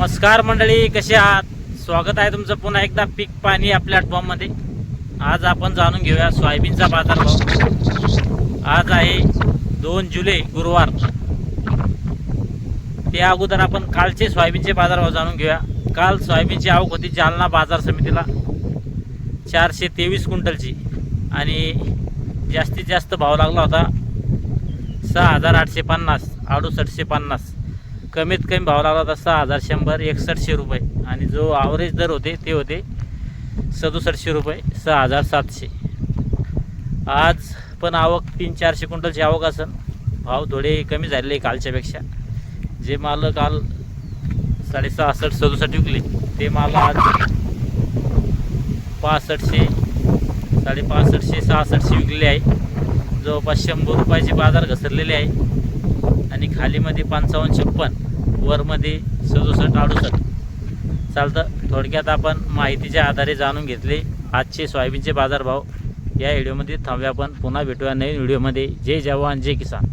नमस्कार मंडळी, कसे आहात? स्वागत आहे तुमचं पुन्हा एकदा पीक पाणी आपल्या प्लॅटफॉर्ममध्ये. आज आपण जाणून घेऊया सोयाबीनचा बाजारभाव. आज आहे 2 जुलै गुरुवार. त्या अगोदर आपण कालचे सोयाबीनचे बाजारभाव जाणून घेऊया. काल सोयाबीनची आवक होती जालना बाजार समितीला 423 क्विंटलची आणि जास्तीत जास्त भाव लागला होता 6,850, 6850. कमीत कमी भाव लागला होता 6,100, 61 रुपये. आणि जो ॲव्हरेज दर होते ते होते 67 रुपये, 6,700. आज पण आवक 300-400 क्विंटलची आवक असेल. भाव थोडे कमी झालेले कालच्यापेक्षा. जे माल काल 66-67 विकले ते माल आज 6500, 6500, 6600 विकलेले आहे. जवळपास 100 रुपयाचे बाजार घसरलेले आहे. आणि खालीमध्ये 55-56, वरमध्ये 67-68. चालतं. थोडक्यात आपण माहितीच्या आधारे जाणून घेतले आजचे सोयाबीनचे बाजारभाव. या व्हिडिओमध्ये थांबूया. आपण पुन्हा भेटूया नवीन व्हिडिओमध्ये. जय जवान जय किसान.